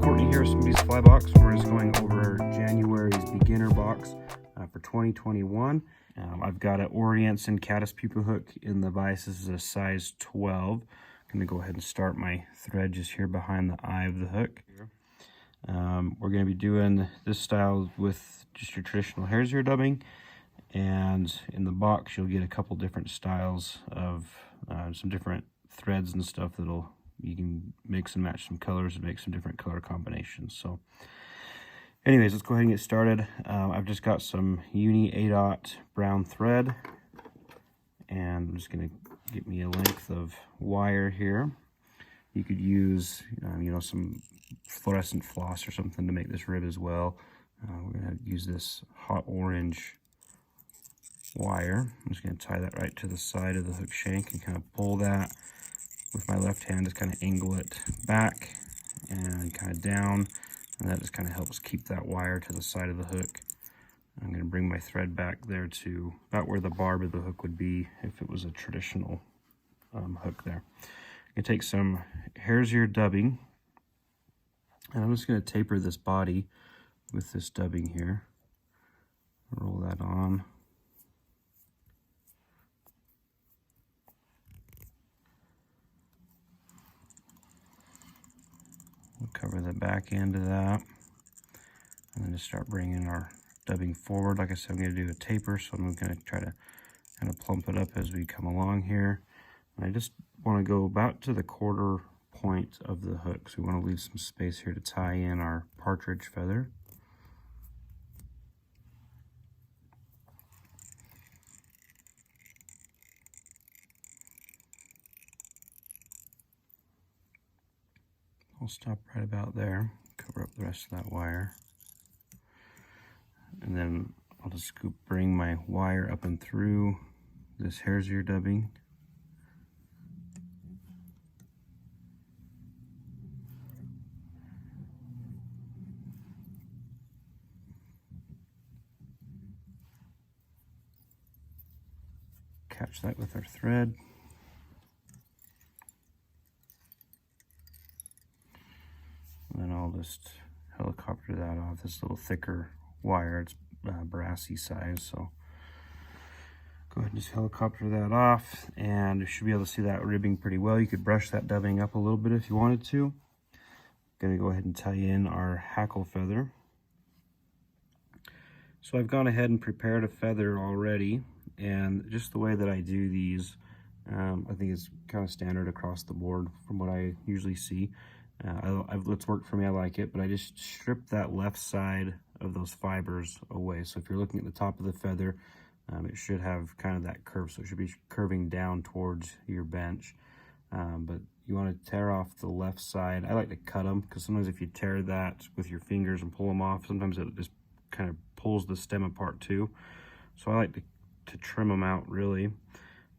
Courtney here with Somebody's Fly Box. We're just going over January's beginner box for 2021. I've got an Orienson caddis pupa hook in the vise. This is a size 12. I'm going to go ahead and start my thread just here behind the eye of the hook. We're going to be doing this style with just your traditional hare's ear dubbing, and in the box you'll get a couple different styles of some different threads and stuff that'll you can mix and match some colors and make some different color combinations. So anyways, let's go ahead and get started. I've just got some Uni A-Dot brown thread, and I'm just going to get me a length of wire here. You could use some fluorescent floss or something to make this rib as well. We're going to use this hot orange wire. I'm just going to tie that right to the side of the hook shank and kind of pull that with my left hand, just kind of angle it back and kind of down, and that just kind of helps keep that wire to the side of the hook. I'm going to bring my thread back there to about where the barb of the hook would be if it was a traditional hook there. I'm going to take some hare's ear dubbing, and I'm just going to taper this body with this dubbing here. Roll that on. We'll cover the back end of that, and then just start bringing our dubbing forward. Like I said, I'm going to do a taper, so I'm going to try to kind of plump it up as we come along here. And I just want to go about to the quarter point of the hook, so we want to leave some space here to tie in our partridge feather. I'll stop right about there, cover up the rest of that wire, and then I'll just bring my wire up and through this hare's ear dubbing. Catch that with our thread. And then I'll just helicopter that off. This little thicker wire, it's brassy size, so go ahead and just helicopter that off, and you should be able to see that ribbing pretty well. You could brush that dubbing up a little bit if you wanted to. Gonna go ahead and tie in our hackle feather. So I've gone ahead and prepared a feather already, and just the way that I do these, I think it's kind of standard across the board from what I usually see. It's worked for me, I like it, but I just stripped that left side of those fibers away. So if you're looking at the top of the feather, it should have kind of that curve, so it should be curving down towards your bench. But you want to tear off the left side. I like to cut them, because sometimes if you tear that with your fingers and pull them off, sometimes it just kind of pulls the stem apart too. So I like to trim them out really.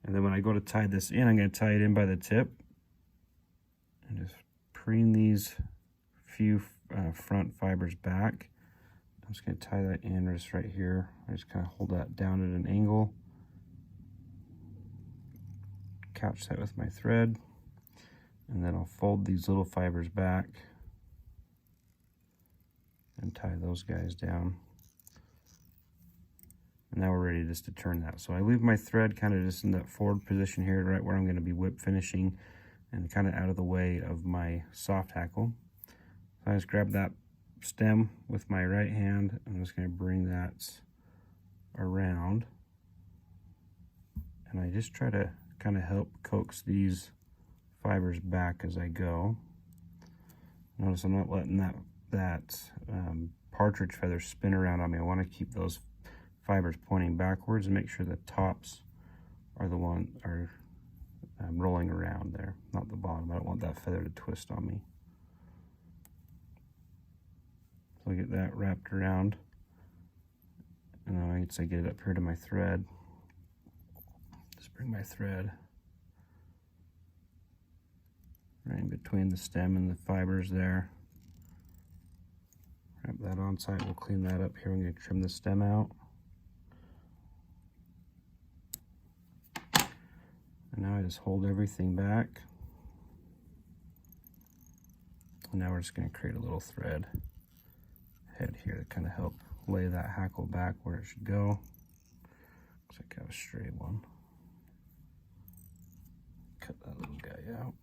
And then when I go to tie this in, I'm going to tie it in by the tip and just preen these few front fibers back. I'm just going to tie that in just right here. I just kind of hold that down at an angle, catch that with my thread, and then I'll fold these little fibers back and tie those guys down. And now we're ready just to turn that. So I leave my thread kind of just in that forward position here, right where I'm going to be whip finishing, and kind of out of the way of my soft hackle. So I just grab that stem with my right hand. I'm just going to bring that around, and I just try to kind of help coax these fibers back as I go. Notice I'm not letting that partridge feather spin around on me. I want to keep those fibers pointing backwards and make sure the tops are the one rolling around there, not the bottom. I don't want that feather to twist on me. So I get that wrapped around, and then once I get it up here to my thread, just bring my thread right in between the stem and the fibers there. Wrap that on site. We'll clean that up here. I'm going to trim the stem out. And now I just hold everything back. And now we're just going to create a little thread head here to kind of help lay that hackle back where it should go. Looks like I have a stray one. Cut that little guy out.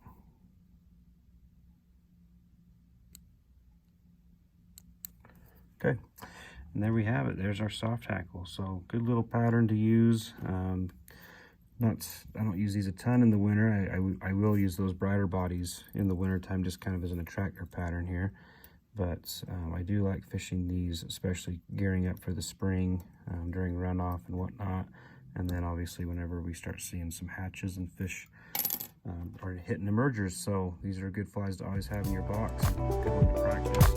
Okay, and there we have it. There's our soft hackle. So good little pattern to use. I don't use these a ton in the winter. I will use those brighter bodies in the winter time, just kind of as an attractor pattern here. But I do like fishing these, especially gearing up for the spring during runoff and whatnot. And then obviously whenever we start seeing some hatches and fish are hitting emergers. So these are good flies to always have in your box. Good one to practice.